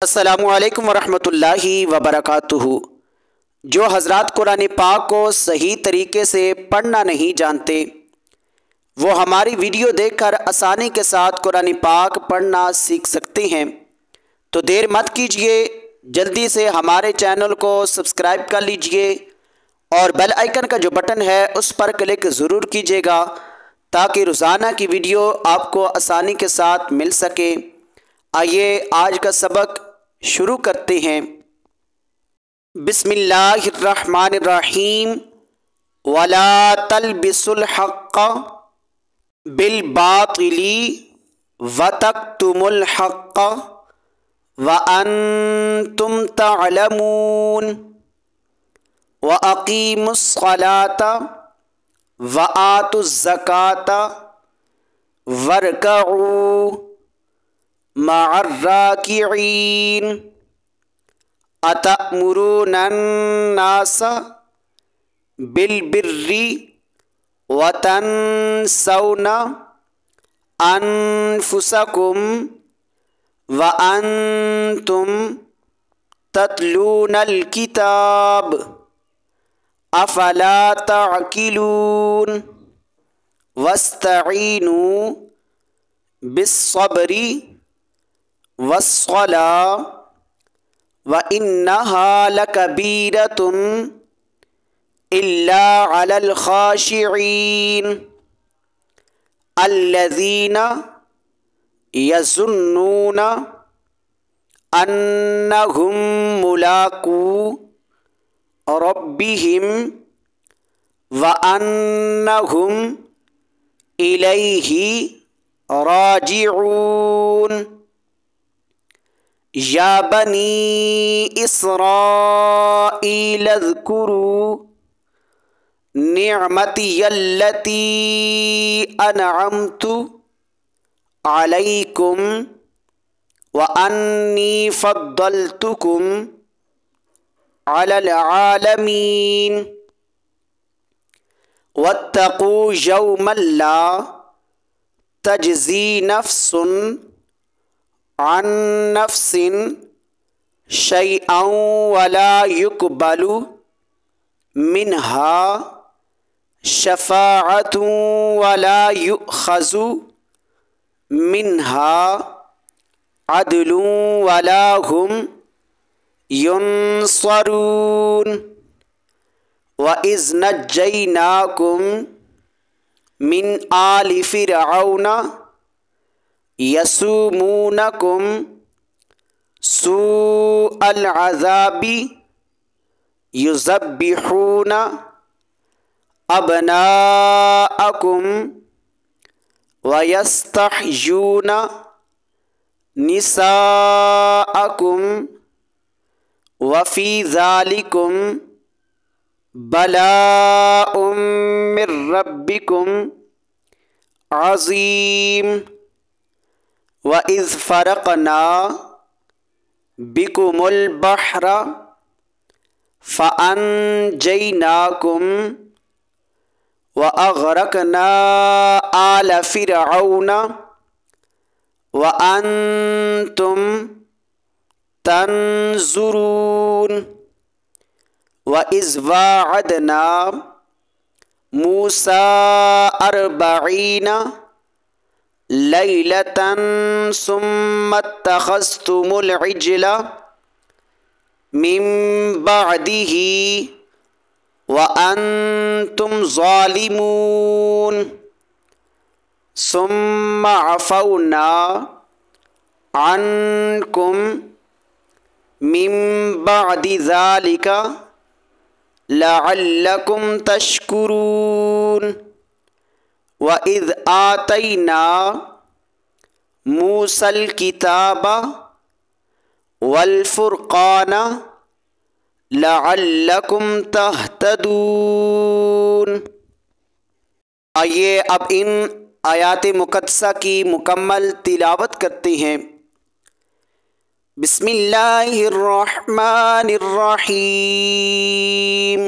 السلام علیکم ورحمۃ اللہ وبرکاتہ۔ جو حضرات قرآن پاک کو صحیح طریقے سے پڑھنا نہیں جانتے وہ ہماری ویڈیو دیکھ کر آسانی کے ساتھ قرآن پاک پڑھنا سیکھ سکتے ہیں، تو دیر مت کیجیے، جلدی سے ہمارے چینل کو سبسکرائب کر لیجئے اور بیل آئیکن کا جو بٹن ہے اس پر کلک ضرور کیجیے گا تاکہ روزانہ کی ویڈیو آپ کو آسانی کے ساتھ مل سکے۔ آئیے آج کا سبق شروع کرتے ہیں۔ بسم اللہ الرحمن الرحیم۔ وَلَا تَلْبِسُوا الْحَقَّ بِالْبَاطِلِ وَتَكْتُمُوا الْحَقَّ وَأَنْتُمْ تَعْلَمُونَ۔ وَأَقِيمُوا الصَّلَاةَ وَآتُوا الزَّكَاةَ وَارْكَعُوا مع الراكعين۔ أتأمرون الناس بالبر وتنسون أنفسكم وأنتم تتلون الكتاب أفلا تعقلون۔ واستعينوا بالصبر والصلاة وإنها لكبيرة إلا على الخاشعين الذين يظنون أنهم ملاقو ربهم وأنهم إليه راجعون۔ یا بنی اسرائیل اذکروا نعمتی التی انعمت علیکم وانی فضلتکم علی العالمین۔ واتقوا یوما لا تجزی نفس عن نفس شيئا ولا يقبل منها شفاعة ولا يؤخذ منها عدل ولا هم ينصرون۔ وإذ نجيناكم من آل فرعون يسومونكم سوء العذاب يذبحون أبناءكم ويستحيون نساءكم وفي ذلكم بلاء من ربكم عظيم۔ وَإِذْ فَرَقْنَا بِكُمُ الْبَحْرَ فَأَنْجَيْنَاكُمْ وَأَغْرَقْنَا آلَ فِرْعَوْنَ وَأَنْتُمْ تَنْظُرُونَ۔ وَإِذْ وَاعَدْنَا مُوسَى 40 ليلة ثم اتخذتم العجل من بعده وأنتم ظالمون ثم عفونا عنكم من بعد ذلك لعلكم تشكرون۔ وَإِذْ آتَيْنَا مُوسَى الْكِتَابَ وَالْفُرْقَانَ لَعَلَّكُمْ تَهْتَدُونَ۔ آئیے اب ان آیات مقدسہ کی مکمل تلاوت کرتے ہیں۔ بسم اللہ الرحمن الرحیم۔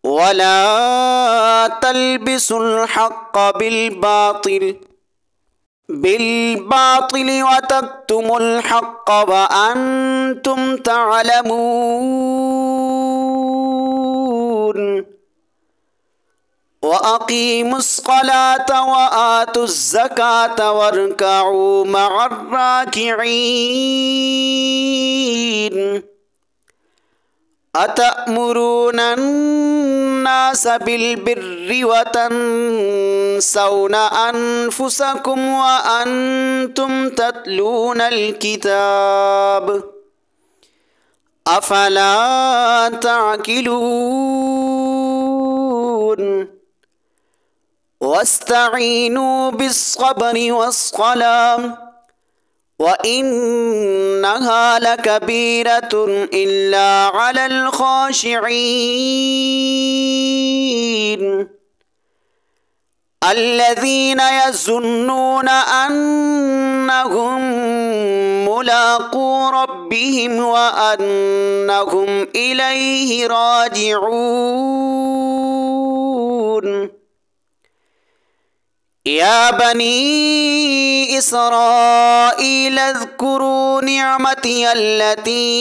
وَلَا تَلْبِسُوا الْحَقَّ بِالْبَاطِلِ بالباطل وتكتموا الحق وأنتم تعلمون وأقيموا الصلاة وآتوا الزكاة واركعوا مع الراكعين أتأمرون الناس بالبر وتنسون أنفسكم وأنتم تتلون الكتاب أفلا تعقلون واستعينوا بالصبر والصلاة وإنها لكبيرة إلا على الخاشعين الذين يظنون أنهم ملاقو ربهم وأنهم إليه راجعون يا بني إسرائيل اذكروا نعمتي التي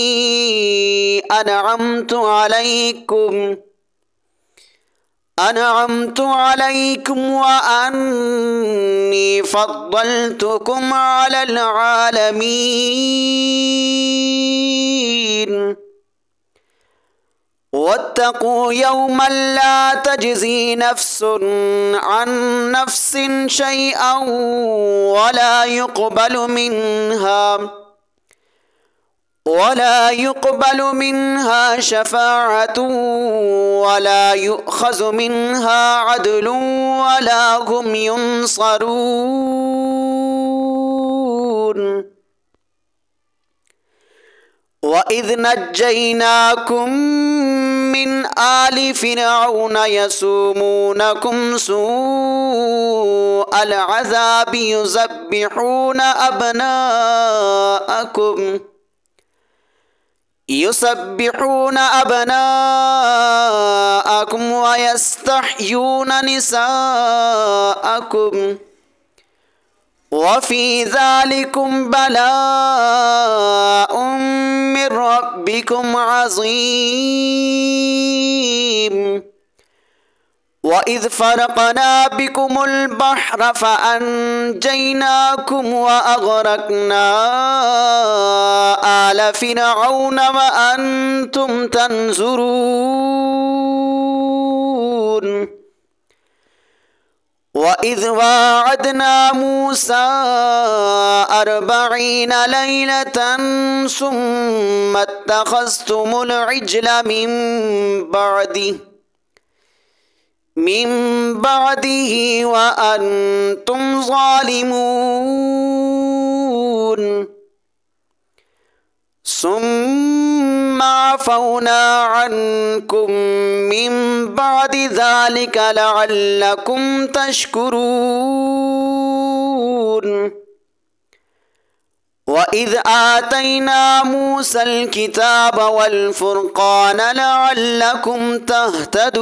أنعمت عليكم وأني فضلتكم على العالمين واتقوا يوما لا تجزي نفس عن نفس شيئا ولا يقبل منها شفاعة ولا يؤخذ منها عدل ولا هم ينصرون وإذ نجيناكم من آل فرعون يسومونكم سوء العذاب يذبحون أبناءكم ويستحيون نساءكم وفي ذلكم بلاء من ربكم عظيم وإذ فرقنا بكم البحر فأنجيناكم وأغرقنا آل فرعون وأنتم تنظرون وإذ واعدنا موسى 40 ليلة ثم اتخذتم العجل من بعده وأنتم ظالمون ثم عفونا عنكم من بعد ذلك لعلكم تشكرون وإذ آتينا موسى الكتاب والفرقان لعلكم تهتدون